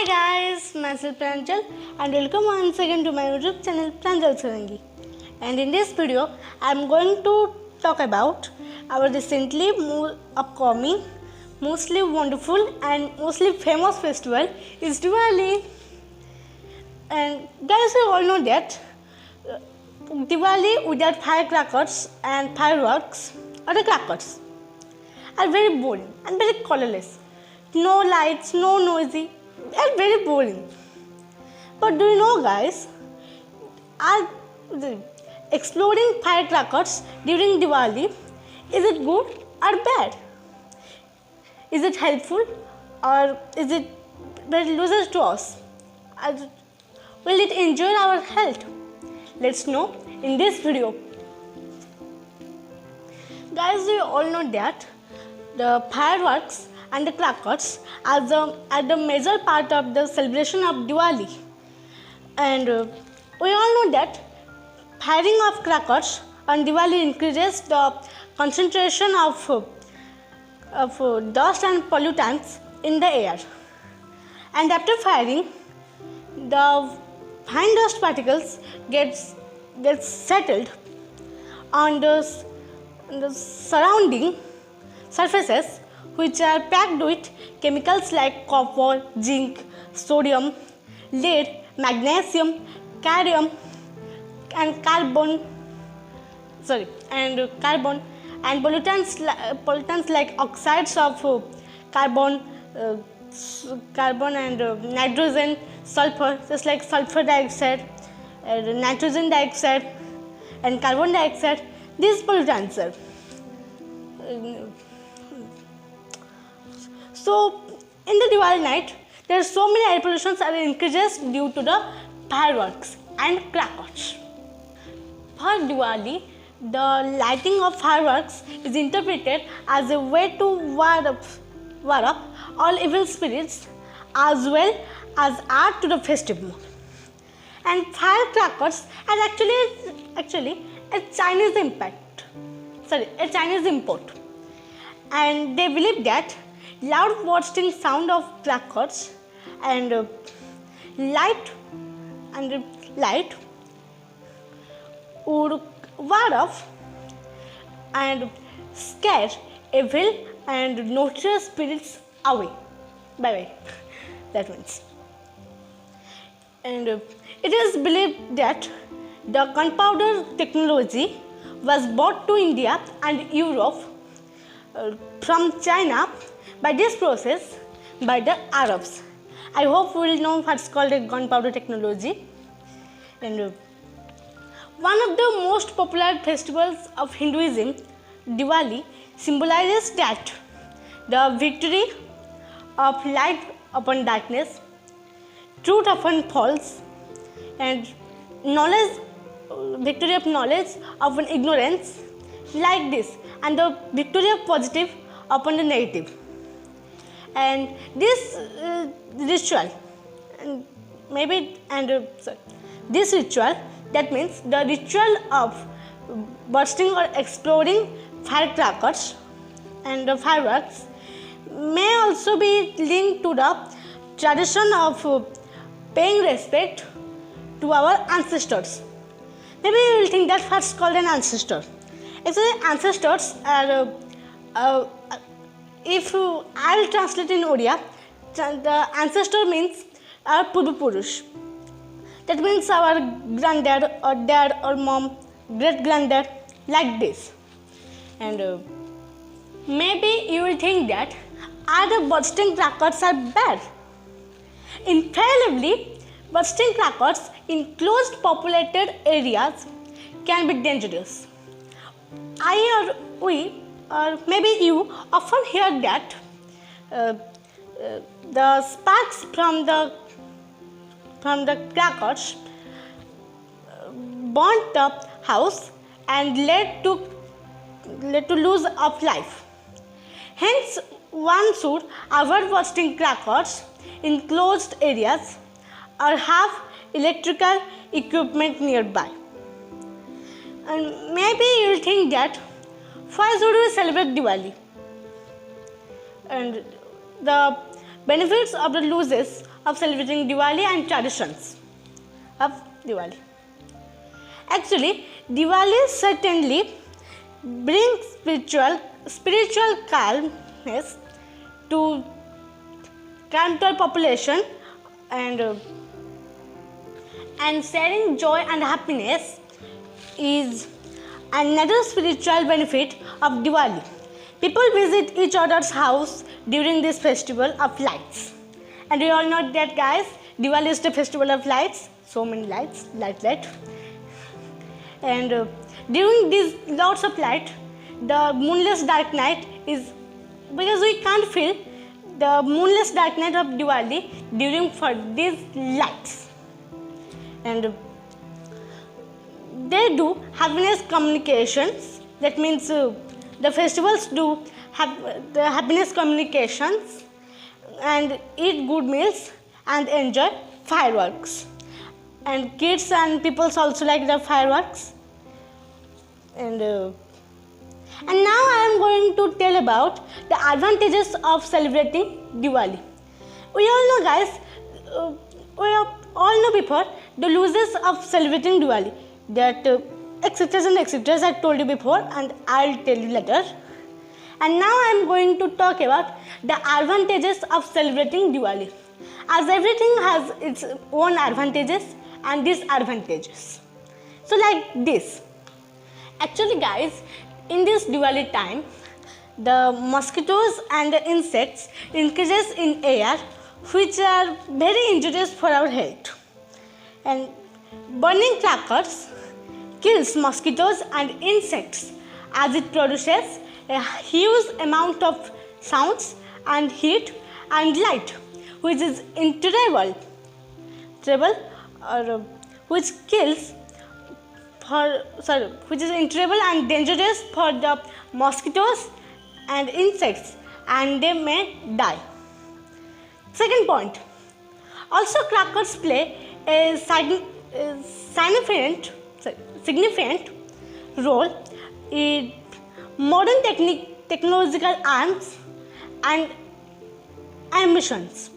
Hi guys, myself Pranjal and welcome once again to my YouTube channel Pranjal Sarangi. And in this video, I am going to talk about our recently upcoming, mostly wonderful and mostly famous festival is Diwali. And guys, you all know that Diwali without firecrackers and fireworks or the crackers are very boring and very colorless. No lights, no noisy, and very boring. But do you know, guys, are exploding firecrackers during Diwali, is it good or bad? Is it helpful or is it very losers to us? Will it injure our health? Let's know in this video. Guys, we all know that the fireworks and the crackers are the major part of the celebration of Diwali. And we all know that firing of crackers on Diwali increases the concentration of dust and pollutants in the air. And after firing, the fine dust particles gets settled on the surrounding surfaces, which are packed with chemicals like copper, zinc, sodium, lead, magnesium, cadmium, and carbon, and pollutants like oxides of carbon and nitrogen, sulfur, just like sulfur dioxide, nitrogen dioxide, and carbon dioxide. These pollutants are. So, in the Diwali night, there are so many air pollutions are increases due to the fireworks and crackers. For Diwali, the lighting of fireworks is interpreted as a way to ward up all evil spirits as well as add to the festive mood. And firecrackers are actually a Chinese import. And they believe that loud bursting sound of crackers and light would ward off and scare evil and noxious spirits away. Bye. That means. And it is believed that the gunpowder technology was brought to India and Europe from China by this process by the Arabs. I hope we will know what's called a gunpowder technology. And one of the most popular festivals of Hinduism, Diwali, symbolizes that the victory of light upon darkness, truth upon false, and victory of knowledge upon ignorance, like this, and the victory of positive upon the negative. And this ritual, that means the ritual of bursting or exploding firecrackers and the fireworks, may also be linked to the tradition of paying respect to our ancestors. Maybe you will think that's what's called an ancestor. Actually, ancestors are, if I'll translate in Odia, the ancestor means our Purva Purush. That means our granddad or dad or mom, great granddad, like this. And maybe you will think that other bursting crackers are bad. Infallibly, bursting crackers in closed populated areas can be dangerous. We or maybe you often hear that the sparks from the crackers burnt the house and led to lose of life. Hence, one should avoid bursting crackers in closed areas or have electrical equipment nearby. And maybe you will think that why should we celebrate Diwali? And the benefits of the losses of celebrating Diwali and traditions of Diwali. Actually, Diwali certainly brings spiritual calmness to our population, and sharing joy and happiness is another spiritual benefit of Diwali. People visit each other's house during this festival of lights. And we all know that, guys, Diwali is the festival of lights. So many lights, light. And during these lots of light, the moonless dark night is, because we can't feel the moonless dark night of Diwali during for these lights. And they do happiness communications. That means the festivals do have the happiness communications and eat good meals and enjoy fireworks. And kids and people also like the fireworks. And now I am going to tell about the advantages of celebrating Diwali. We all know, guys, we all know before the losses of celebrating Diwali. That etc. and etc. I told you before, and I'll tell you later. And now I am going to talk about the advantages of celebrating Diwali, as everything has its own advantages and disadvantages. So like this. Actually, guys, in this Diwali time, the mosquitoes and the insects increases in air, which are very injurious for our health. And burning crackers kills mosquitoes and insects, as it produces a huge amount of sounds and heat and light, which is intolerable, which is intolerable and dangerous for the mosquitoes and insects, and they may die. Second point. Also, crackers play a significant role in modern technological arms and emissions.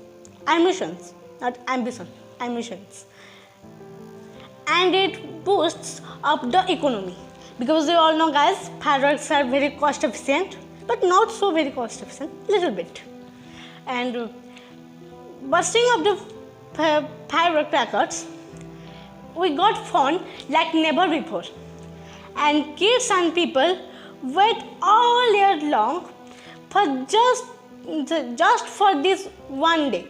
And it boosts up the economy, because we all know, guys, fireworks are very cost efficient, but not so very cost efficient, little bit. And bursting of the firecrackers, we got fun like never before. And kids and people wait all year long for just for this one day.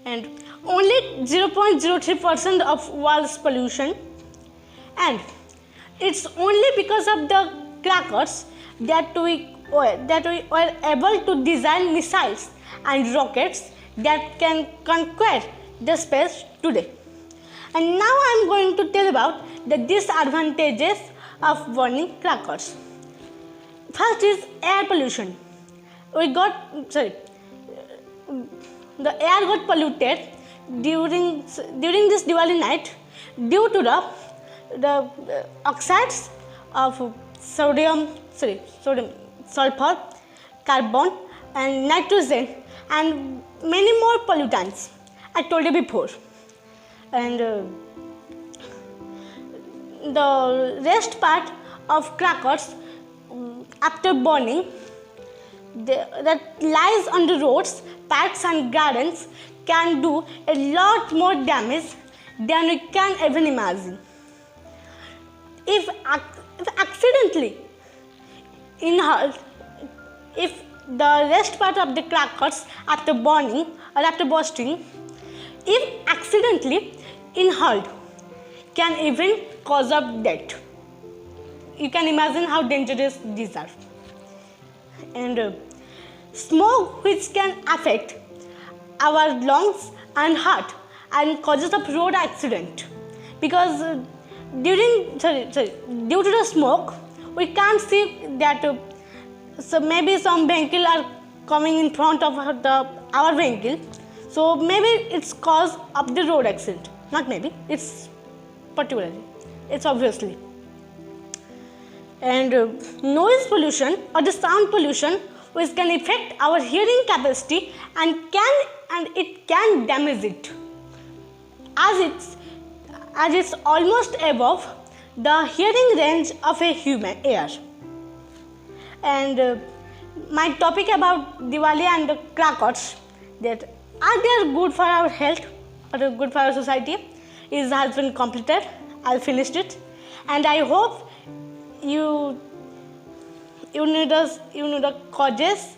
And only 0.03% of world's pollution, and it's only because of the crackers that we were able to design missiles and rockets that can conquer the space today. And now I am going to tell about the disadvantages of burning crackers. First is air pollution. The air got polluted during this Diwali night due to the oxides of sodium, sulfur, carbon, and nitrogen, and many more pollutants. I told you before. And the rest part of crackers after burning that lies on the roads, parks and gardens can do a lot more damage than we can even imagine. If accidentally inhaled, if the rest part of the crackers after burning or after bursting, if accidentally inhaled, can even cause of death. You can imagine how dangerous these are. And smoke, which can affect our lungs and heart and causes of road accident, because due to the smoke we can't see that so maybe some vehicle are coming in front of our vehicle, so maybe it's cause of the road accident. Not maybe, it's particularly, it's obviously. And noise pollution or the sound pollution, which can affect our hearing capacity and it can damage it, as it's almost above the hearing range of a human ear. And my topic about Diwali and the crackers, that are they good for our health or good for our society, has been completed. I finished it, and I hope you know the causes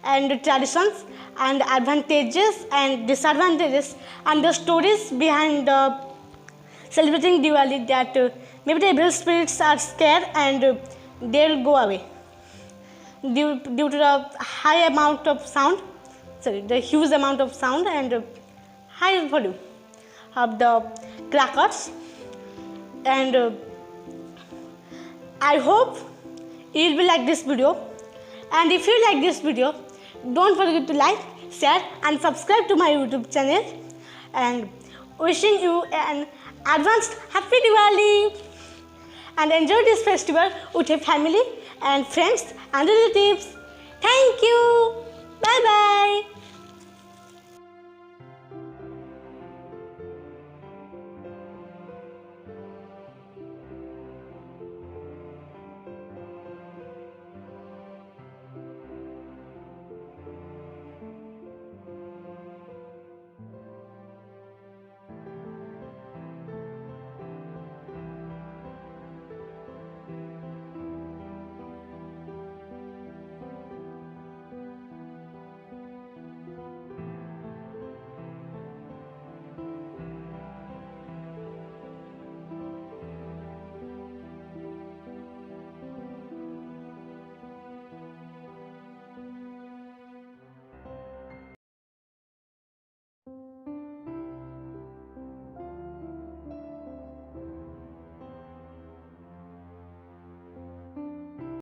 and the traditions and advantages and disadvantages and the stories behind the celebrating Diwali, that maybe the evil spirits are scared and they'll go away due to the high amount of sound, the huge amount of sound and high volume of the crackers. And I hope you will like this video, and if you like this video, don't forget to like, share and subscribe to my YouTube channel, and wishing you an advanced happy Diwali, and enjoy this festival with your family and friends and relatives. Thank you. Bye bye.